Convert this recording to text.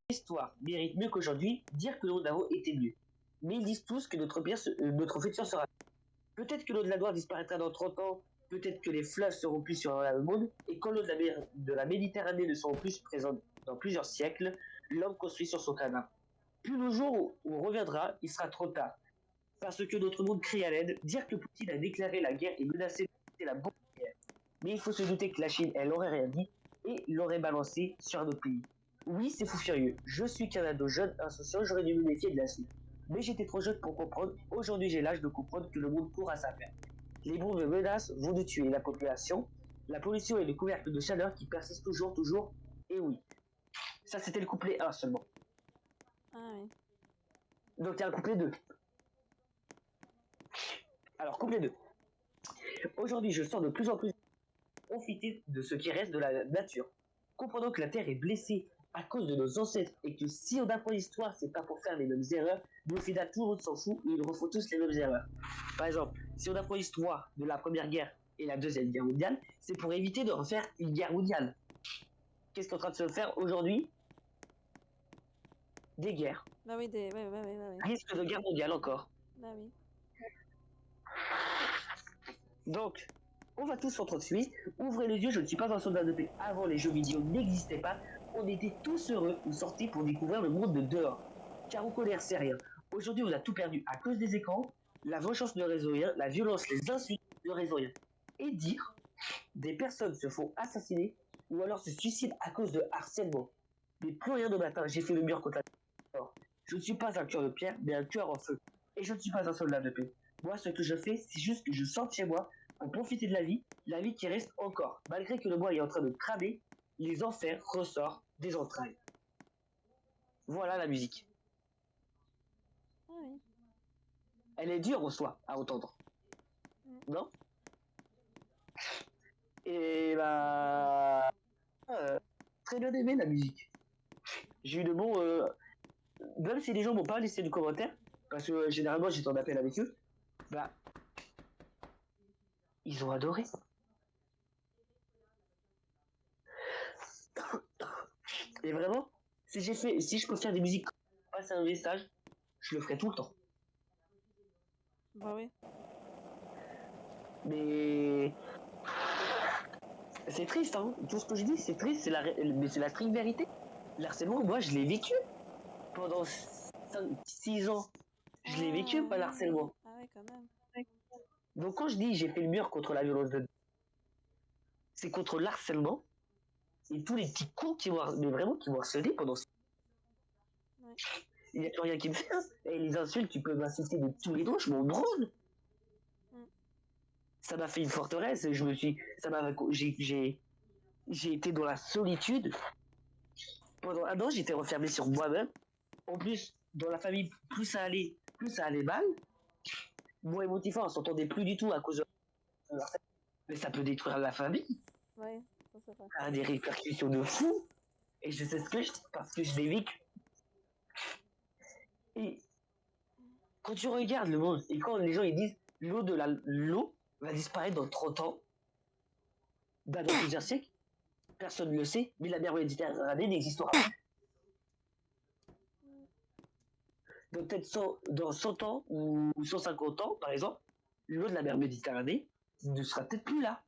L'histoire mérite mieux qu'aujourd'hui dire que nous avons été mieux. Mais ils disent tous que notre futur sera. Peut-être que l'eau de la Loire disparaîtra dans 30 ans, peut-être que les fleuves seront plus sur le monde, et quand l'eau de la Méditerranée ne seront plus présentes dans plusieurs siècles, l'homme construit sur son cadavre. Plus le jour où on reviendra, il sera trop tard. Parce que notre monde crie à l'aide, dire que Poutine a déclaré la guerre et menacé la bombe nucléaire. Mais il faut se douter que la Chine, elle aurait rien dit et l'aurait balancé sur notre pays. Oui, c'est fou furieux. Je suis qu'un ado jeune, insouciant, j'aurais dû me méfier de la suite. Mais j'étais trop jeune pour comprendre. Aujourd'hui, j'ai l'âge de comprendre que le monde court à sa perte. Les bombes menacent vont nous tuer la population. La pollution et le couvercle de chaleur qui persistent toujours. Et oui. Ça, c'était le couplet 1 seulement. Ah oui. Donc, il y a un couplet 2. Alors, couplet 2. Aujourd'hui, je sens de plus en plus profiter de ce qui reste de la nature. Comprenons que la Terre est blessée à cause de nos ancêtres et que si on apprend l'histoire, c'est pas pour faire les mêmes erreurs, mais au final, tout le monde s'en fout et ils refont tous les mêmes erreurs. Par exemple, si on apprend l'histoire de la Première Guerre et la Deuxième Guerre mondiale, c'est pour éviter de refaire une guerre mondiale. Qu'est-ce qui est en train de se faire aujourd'hui? Des guerres. Bah oui, ouais. Risque de guerre mondiale encore. Bah oui. Donc, on va tous entre suite. Ouvrez les yeux, je ne suis pas un soldat de paix. Avant, les jeux vidéo n'existaient pas. On était tous heureux ou sortis pour découvrir le monde de dehors. Car on connaît c'est rien. Aujourd'hui, on a tout perdu à cause des écrans. La vengeance ne résout rien. La violence, les insultes ne résout rien. Et dire, des personnes se font assassiner ou alors se suicident à cause de harcèlement. Mais plus rien de matin, j'ai fait le mur contre la mort. Je ne suis pas un cœur de pierre, mais un cœur en feu. Et je ne suis pas un soldat de paix. Moi, ce que je fais, c'est juste que je sorte chez moi pour profiter de la vie qui reste encore. Malgré que le bois est en train de cramer, les enfers ressortent des entrailles. Voilà la musique. Ah oui. Elle est dure en soi à entendre. Non? Et bah... très bien aimé la musique. J'ai eu de bons... même si les gens m'ont pas laissé de commentaires, parce que généralement j'étais en appel avec eux, bah... ils ont adoré. Et vraiment, si je peux faire des musiques passer un message, je le ferai tout le temps. Bah oui. Mais c'est triste, hein. Tout ce que je dis, c'est triste, mais c'est la stricte vérité. L'harcèlement, moi, je l'ai vécu pendant 6 ans. Je l'ai vécu, pas l'harcèlement. Ah ouais, quand même. Donc quand je dis j'ai fait le mur contre la violence c'est contre l'harcèlement et tous les petits cons mais vraiment qui m'ont harcelé pendant. Ouais. Il n'y a plus rien qui me fait. Hein. Et les insultes, tu peux m'insulter de tous les doigts, je m'en branle. Ça m'a fait une forteresse. J'ai été dans la solitude. Pendant un an, j'étais renfermé sur moi-même. En plus, dans la famille, plus ça allait mal. Moi et mon petit frère, on s'entendait plus du tout à cause de mais ça peut détruire la famille. Ouais, ça c'est vrai. Ça a des répercussions de fou. Et je sais ce que je dis parce que je l'ai vécu. Et quand tu regardes le monde, et quand les gens ils disent l'eau va disparaître dans 30 ans, bah dans plusieurs siècles, personne ne le sait, mais la mer Méditerranée n'existera pas. Donc peut-être dans 100 ans ou 150 ans, par exemple, l'eau de la mer Méditerranée ne sera peut-être plus là.